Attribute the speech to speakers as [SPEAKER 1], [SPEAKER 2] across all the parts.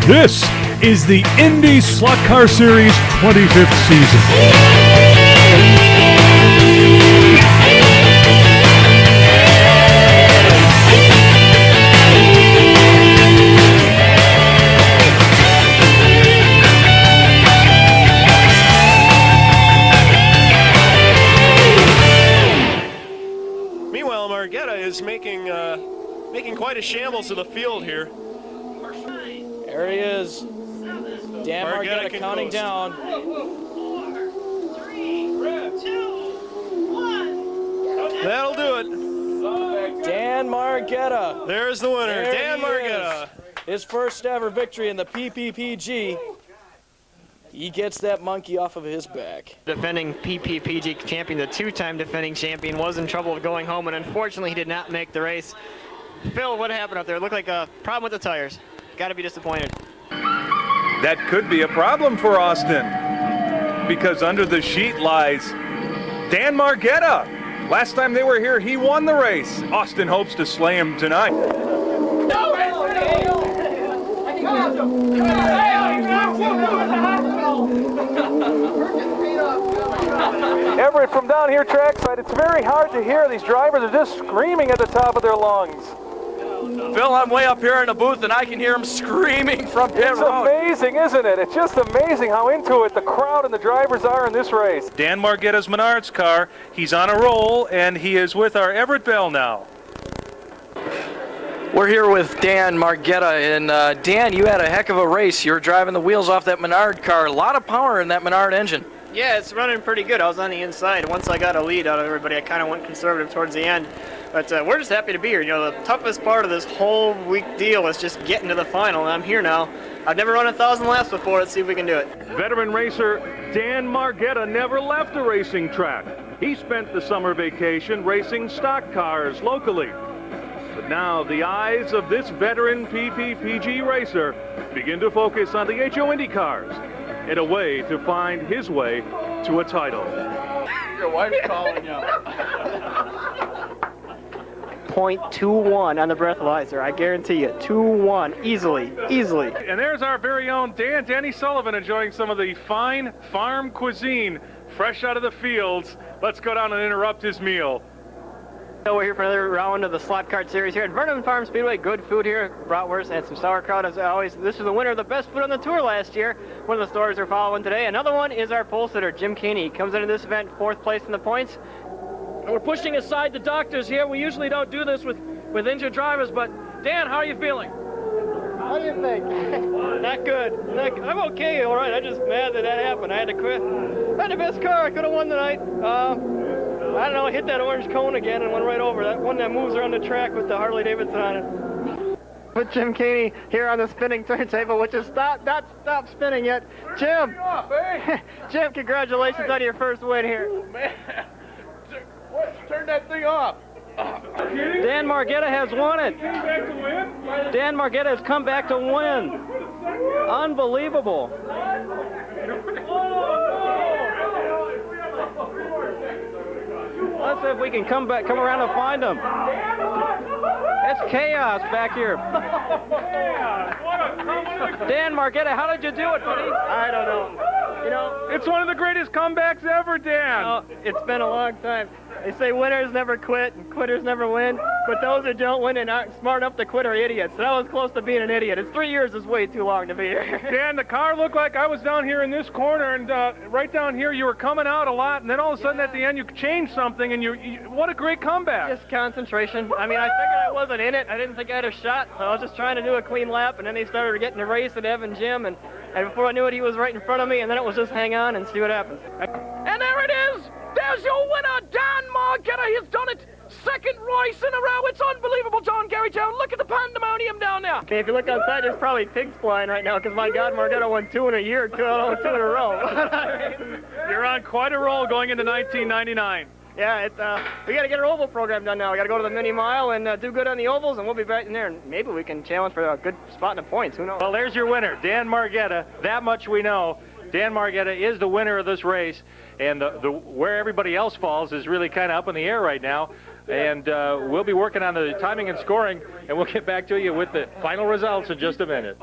[SPEAKER 1] This is the IndySlotCar Series 25th season.
[SPEAKER 2] Meanwhile, Margetta is making quite a shambles of the field here.
[SPEAKER 3] There he is. Dan Margetta counting down.
[SPEAKER 4] 4, 3, 2, 1.
[SPEAKER 2] That'll do it.
[SPEAKER 3] Dan Margetta.
[SPEAKER 2] There's the winner,
[SPEAKER 3] There
[SPEAKER 2] Dan
[SPEAKER 3] he
[SPEAKER 2] Margetta.
[SPEAKER 3] is. His first ever victory in the PPPG. He gets that monkey off of his back.
[SPEAKER 5] Defending PPPG champion, the two-time defending champion, was in trouble of going home, and unfortunately he did not make the race. Phil, what happened up there? It looked like a problem with the tires. Got to be disappointed.
[SPEAKER 6] That could be a problem for Austin, because under the sheet lies Dan Margetta. Last time they were here, he won the race. Austin hopes to slay him tonight. Everett from down here trackside, it's very hard to hear. These drivers are just screaming at the top of their lungs.
[SPEAKER 3] Phil, I'm way up here in the booth and I can hear him screaming from pit road.
[SPEAKER 6] It's amazing, isn't it? It's just amazing how into it the crowd and the drivers are in this race. Dan Margetta's Menards car, he's on a roll, and he is with our Everett Bell now.
[SPEAKER 3] We're here with Dan Margetta, and Dan, you had a heck of a race. You were driving the wheels off that Menard car. A lot of power in that Menard engine.
[SPEAKER 5] Yeah, it's running pretty good. I was on the inside. Once I got a lead out of everybody, I kind of went conservative towards the end. But we're just happy to be here. You know, the toughest part of this whole week deal is just getting to the final, and I'm here now. I've never run 1,000 laps before. Let's see if we can do it.
[SPEAKER 6] Veteran racer Dan Margetta never left a racing track. He spent the summer vacation racing stock cars locally. But now the eyes of this veteran PPPG racer begin to focus on the HO Indy cars in a way to find his way to a title.
[SPEAKER 3] Your wife's calling you.
[SPEAKER 5] .21 on the breathalyzer. I guarantee you, 2-1, easily.
[SPEAKER 6] And there's our very own Danny Sullivan enjoying some of the fine farm cuisine fresh out of the fields. Let's go down and interrupt his meal.
[SPEAKER 5] So we're here for another round of the Slot Kart Series here at Vernon Farm Speedway. Good food here, bratwurst and some sauerkraut as always. This is the winner of the best food on the tour last year. One of the stories we're following today. Another one is our pole sitter, Jim Keeney. Comes into this event 4th place in the points.
[SPEAKER 7] We're pushing aside the doctors here. We usually don't do this with injured drivers, but Dan, how are you feeling?
[SPEAKER 5] How do you think? Not good. I'm okay, all right. I'm just mad that happened. I had to quit. I had the best car. I could have won tonight. I don't know, I hit that orange cone again and went right over. That one that moves around the track with the Harley Davidson on it. With Jim Keeney here on the spinning turntable, which is not stopped spinning yet. Jim! Jim, congratulations on your first win here.
[SPEAKER 8] Oh, man. Turn that thing off.
[SPEAKER 7] Dan Margetta has won it. Dan Margetta has come back to win. Unbelievable. Let's see if we can come around and find him. It's chaos back here. Dan Margetta, how did you do it, buddy?
[SPEAKER 5] I don't know. You know,
[SPEAKER 6] It's one of the greatest comebacks ever, Dan.
[SPEAKER 5] it's been a long time. They say winners never quit and quitters never win, but those who don't win and aren't smart enough to quit are idiots. And I was close to being an idiot. 3 years is way too long to be here.
[SPEAKER 6] Dan, the car looked like I was down here in this corner, and right down here you were coming out a lot, and then all of a sudden at the end you changed something, and what a great comeback.
[SPEAKER 5] Just concentration. I mean, I figured I wasn't in it. I didn't think I had a shot, so I was just trying to do a clean lap, and then they started getting the race at Evan Jim, and before I knew it, he was right in front of me, and then it was just hang on and see what happens.
[SPEAKER 7] And there it is. There's your winner, Dan Margetta. He's done it. Second race in a row. It's unbelievable, John Gary Joe. Look at the pandemonium down there.
[SPEAKER 5] Okay, if you look outside, there's probably pigs flying right now, because my God, Margetta won 2 in a year, 2 in a row.
[SPEAKER 6] You're on quite a roll going into 1999.
[SPEAKER 5] Yeah, we got to get our oval program done now. We got to go to the mini mile and do good on the ovals, and we'll be back in there, and maybe we can challenge for a good spot in the points. Who knows?
[SPEAKER 6] Well, there's your winner, Dan Margetta. That much we know. Dan Margetta is the winner of this race, and where everybody else falls is really kind of up in the air right now. And we'll be working on the timing and scoring, and we'll get back to you with the final results in just a minute.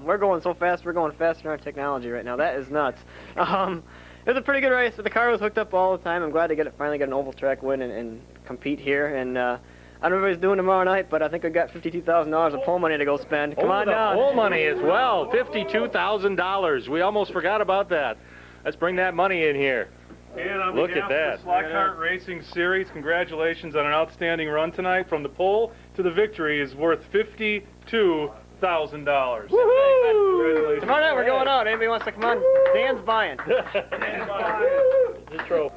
[SPEAKER 5] We're going so fast. We're going faster than our technology right now. That is nuts. It was a pretty good race, but the car was hooked up all the time. I'm glad to finally get an oval track win and compete here. And I don't know what he's doing tomorrow night, but I think I got $52,000 of pole money to go spend. Come on down.
[SPEAKER 6] Pole money as well, $52,000. We almost forgot about that. Let's bring that money in here.
[SPEAKER 1] And on
[SPEAKER 6] Look
[SPEAKER 1] behalf
[SPEAKER 6] at that.
[SPEAKER 1] of the SlotCar Racing Series, congratulations on an outstanding run tonight. From the pole to the victory is worth $52,000.
[SPEAKER 5] Woohoo! Tomorrow night we're going out. Anybody wants to come on? Dan's buying.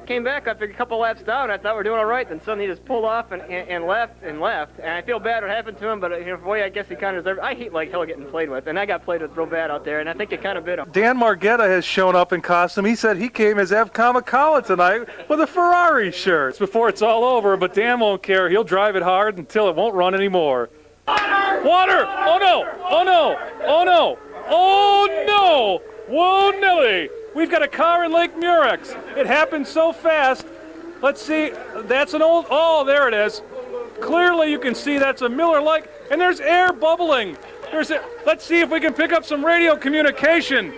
[SPEAKER 5] Came back after a couple laps down. I thought we were doing all right. Then suddenly he just pulled off and left. And I feel bad what happened to him, but boy, I guess he kind of deserved it. I hate like hell getting played with, and I got played with real bad out there, and I think it kind of bit him.
[SPEAKER 1] Dan Margetta has shown up in costume. He said he came as Ev Kamikawa tonight with a Ferrari shirt. It's before it's all over, but Dan won't care. He'll drive it hard until it won't run anymore. Water! Oh no! Oh no! Oh no! Oh no! Whoa, Nelly! We've got a car in Lake Murex. It happened so fast. Let's see. That's an old. Oh, there it is. Clearly, you can see that's a Miller Lite, and there's air bubbling. Let's see if we can pick up some radio communication.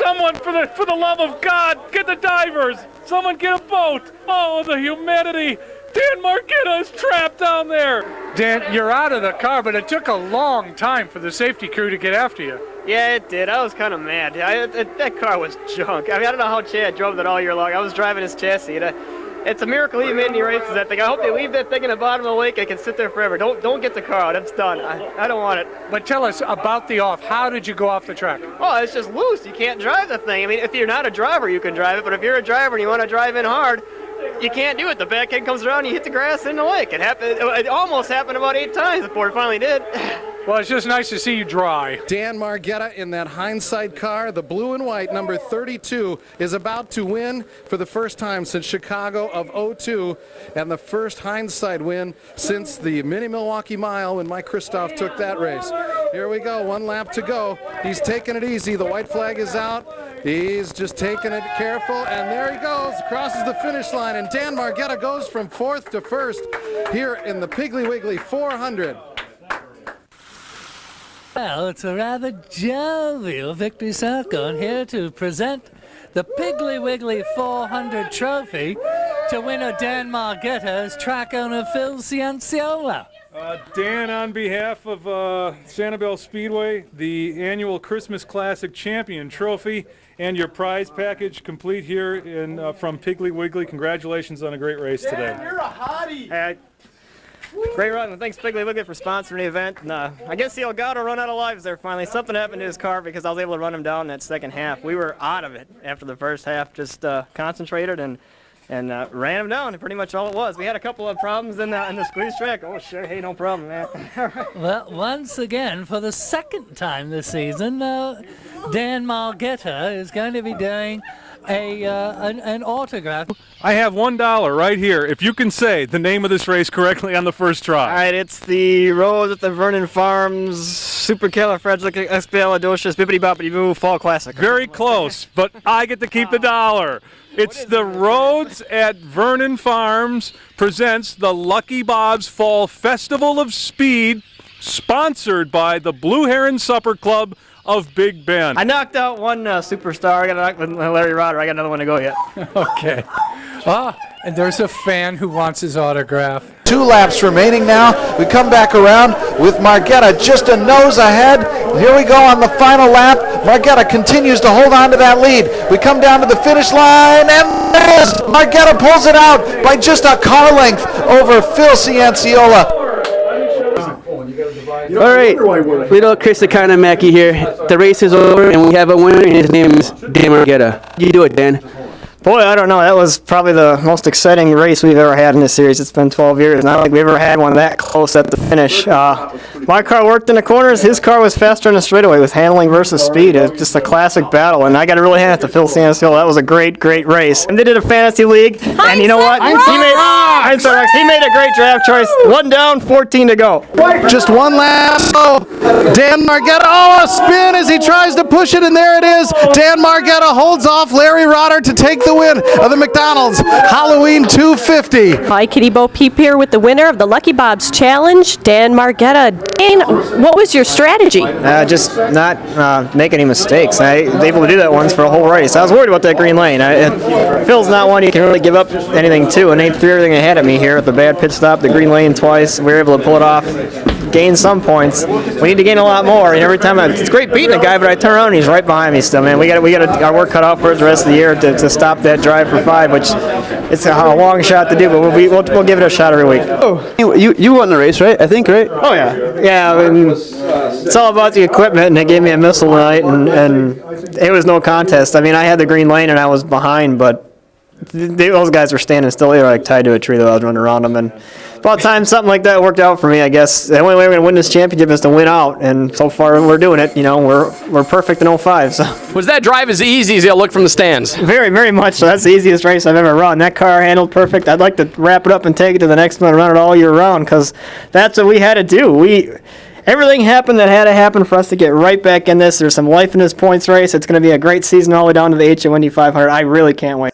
[SPEAKER 1] Someone, for the love of God, get the divers. Someone get a boat. Oh, the humanity. Dan Margetta is trapped down there.
[SPEAKER 9] Dan, you're out of the car, but it took a long time for the safety crew to get after you.
[SPEAKER 5] Yeah, it did. I was kind of mad. That car was junk. I mean, I don't know how Chad drove that all year long. I was driving his chassis. It's a miracle he made any races, that thing. I hope they leave that thing in the bottom of the lake. It can sit there forever. Don't get the car out. It's done. I don't want it.
[SPEAKER 9] But tell us about the off. How did you go off the track?
[SPEAKER 5] Oh, it's just loose. You can't drive the thing. I mean, if you're not a driver, you can drive it. But if you're a driver and you want to drive in hard, you can't do it. The back end comes around and you hit the grass in the lake. It happened. It almost happened about 8 times before it finally did.
[SPEAKER 9] Well, it's just nice to see you dry.
[SPEAKER 10] Dan Margetta in that hindsight car, the blue and white, number 32, is about to win for the first time since Chicago of '02, and the first hindsight win since the Mini Milwaukee Mile when Mike Kristoff took that race. Here we go, 1 lap to go. He's taking it easy. The white flag is out. He's just taking it careful, and there he goes, crosses the finish line, and Dan Margetta goes from 4th to 1st here in the Piggly Wiggly 400.
[SPEAKER 11] Well, it's a rather jovial victory circle, and here to present the Piggly Wiggly 400 trophy to winner Dan Margetta is track owner Phil Cianciola.
[SPEAKER 1] Dan, on behalf of Sanibel Speedway, the annual Christmas Classic Champion Trophy and your prize package complete here from Piggly Wiggly. Congratulations on a great race today.
[SPEAKER 8] You're a hottie.
[SPEAKER 5] Great run. Thanks, Piggly Wiggly, for sponsoring the event. And, I guess the Elgato run out of lives there finally. Something happened to his car because I was able to run him down in that second half. We were out of it after the first half, just concentrated and ran him down, and pretty much all it was. We had a couple of problems in the squeeze track. Oh, sure. Hey, no problem, man.
[SPEAKER 11] Well, once again, for the second time this season, Dan Margetta is going to be doing an autograph.
[SPEAKER 1] I have $1 right here. If you can say the name of this race correctly on the first try.
[SPEAKER 5] All right, it's the Rose at the Vernon Farms Supercalifragilisticexpialidocious Bippity Boppity Boo Fall Classic.
[SPEAKER 1] Very close, but I get to keep the $1. It's the Rhodes at Vernon Farms presents the Lucky Bob's Fall Festival of Speed, sponsored by the Blue Heron Supper Club of Big Bend.
[SPEAKER 5] I knocked out one superstar. I got knocked with Larry Rodder. I got another one to go yet.
[SPEAKER 9] Okay. And there's a fan who wants his autograph.
[SPEAKER 12] 2 laps remaining now. We come back around with Margetta just a nose ahead. Here we go on the final lap. Margetta continues to hold on to that lead. We come down to the finish line, and there is Margetta pulls it out by just a car length over Phil Cianciola.
[SPEAKER 13] All right, little Chris Economaki here. The race is over, and we have a winner, and his name is Dan Margetta. You do it, Dan.
[SPEAKER 5] Boy, I don't know. That was probably the most exciting race we've ever had in this series. It's been 12 years. Not like we've ever had one that close at the finish. My car worked in the corners. His car was faster in the straightaway with handling versus speed. It's just a classic battle, and I got to really hand it to Phil Cianciola. That was a great, great race. And they did a fantasy league, and you know what? He made Rocks. He made a great draft choice. 1 down, 14 to go.
[SPEAKER 10] Just one lap. Oh, Dan Margetta. Oh, a spin as he tries to push it, and there it is. Dan Margetta holds off Larry Rotter to take the win of the McDonald's Halloween 250.
[SPEAKER 14] Hi, Kitty Bo Peep here with the winner of the Lucky Bob's Challenge, Dan Margetta. Dan, what was your strategy?
[SPEAKER 5] Just not make any mistakes. I was able to do that once for a whole race. I was worried about that green lane. Phil's not one you can really give up anything to, and they threw everything ahead of me here with the bad pit stop, the green lane twice. We were able to pull it off, gain some points. We need to gain a lot more. And every time it's great beating a guy, but I turn around and he's right behind me still. Man, we got our work cut out for the rest of the year to stop that drive for 5, which it's a long shot to do, but we'll give it a shot every week.
[SPEAKER 13] Oh, you won the race, right? I think, right?
[SPEAKER 5] Oh yeah. I mean, it's all about the equipment, and they gave me a missile tonight, and it was no contest. I mean, I had the green lane and I was behind, but those guys were standing still. They were like tied to a tree that I was running around them, and about time something like that worked out for me, I guess. The only way we're going to win this championship is to win out, and so far we're doing it. You know, we're perfect in 05. So.
[SPEAKER 15] Was that drive as easy as you look from the stands?
[SPEAKER 5] Very, very much so. That's the easiest race I've ever run. That car handled perfect. I'd like to wrap it up and take it to the next one and run it all year round, because that's what we had to do. Everything happened that had to happen for us to get right back in this. There's some life in this points race. It's going to be a great season all the way down to the HO Indy 500. I really can't wait.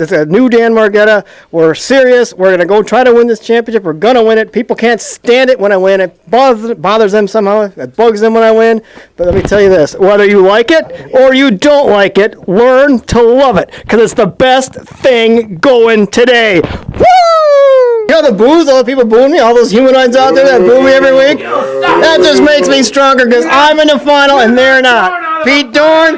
[SPEAKER 5] It's a new Dan Margetta. We're serious. We're going to go try to win this championship. We're going to win it. People can't stand it when I win. It bothers them somehow. It bugs them when I win. But let me tell you this. Whether you like it or you don't like it, learn to love it, because it's the best thing going today. Woo! You know the boos, all the people booing me, all those humanoids out there that boo me every week? That just makes me stronger, because I'm in the final and they're not. Pete Dorn,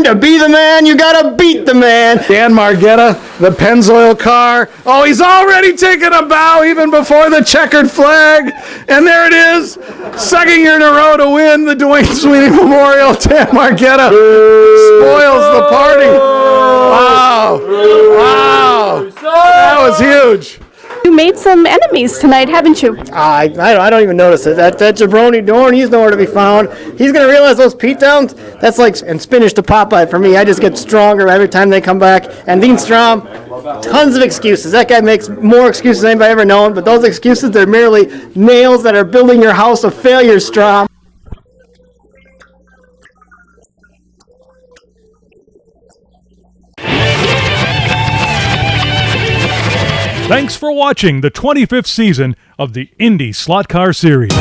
[SPEAKER 5] to be the man, you gotta beat the man.
[SPEAKER 10] Dan Margetta, the Pennzoil car. Oh, he's already taken a bow even before the checkered flag. And there it is, second year in a row to win the Dwayne Sweeney Memorial. Dan Margetta spoils the party. Wow. That was huge.
[SPEAKER 14] You made some enemies tonight, haven't you?
[SPEAKER 5] I don't even notice it. That jabroni Dorn, he's nowhere to be found. He's going to realize those Pete Downs, that's like and spinach to Popeye for me. I just get stronger every time they come back. And Dean Strom, tons of excuses. That guy makes more excuses than anybody ever known, but those excuses, they're merely nails that are building your house of failure, Strom.
[SPEAKER 6] Thanks for watching the 25th season of the IndySlotCar Series.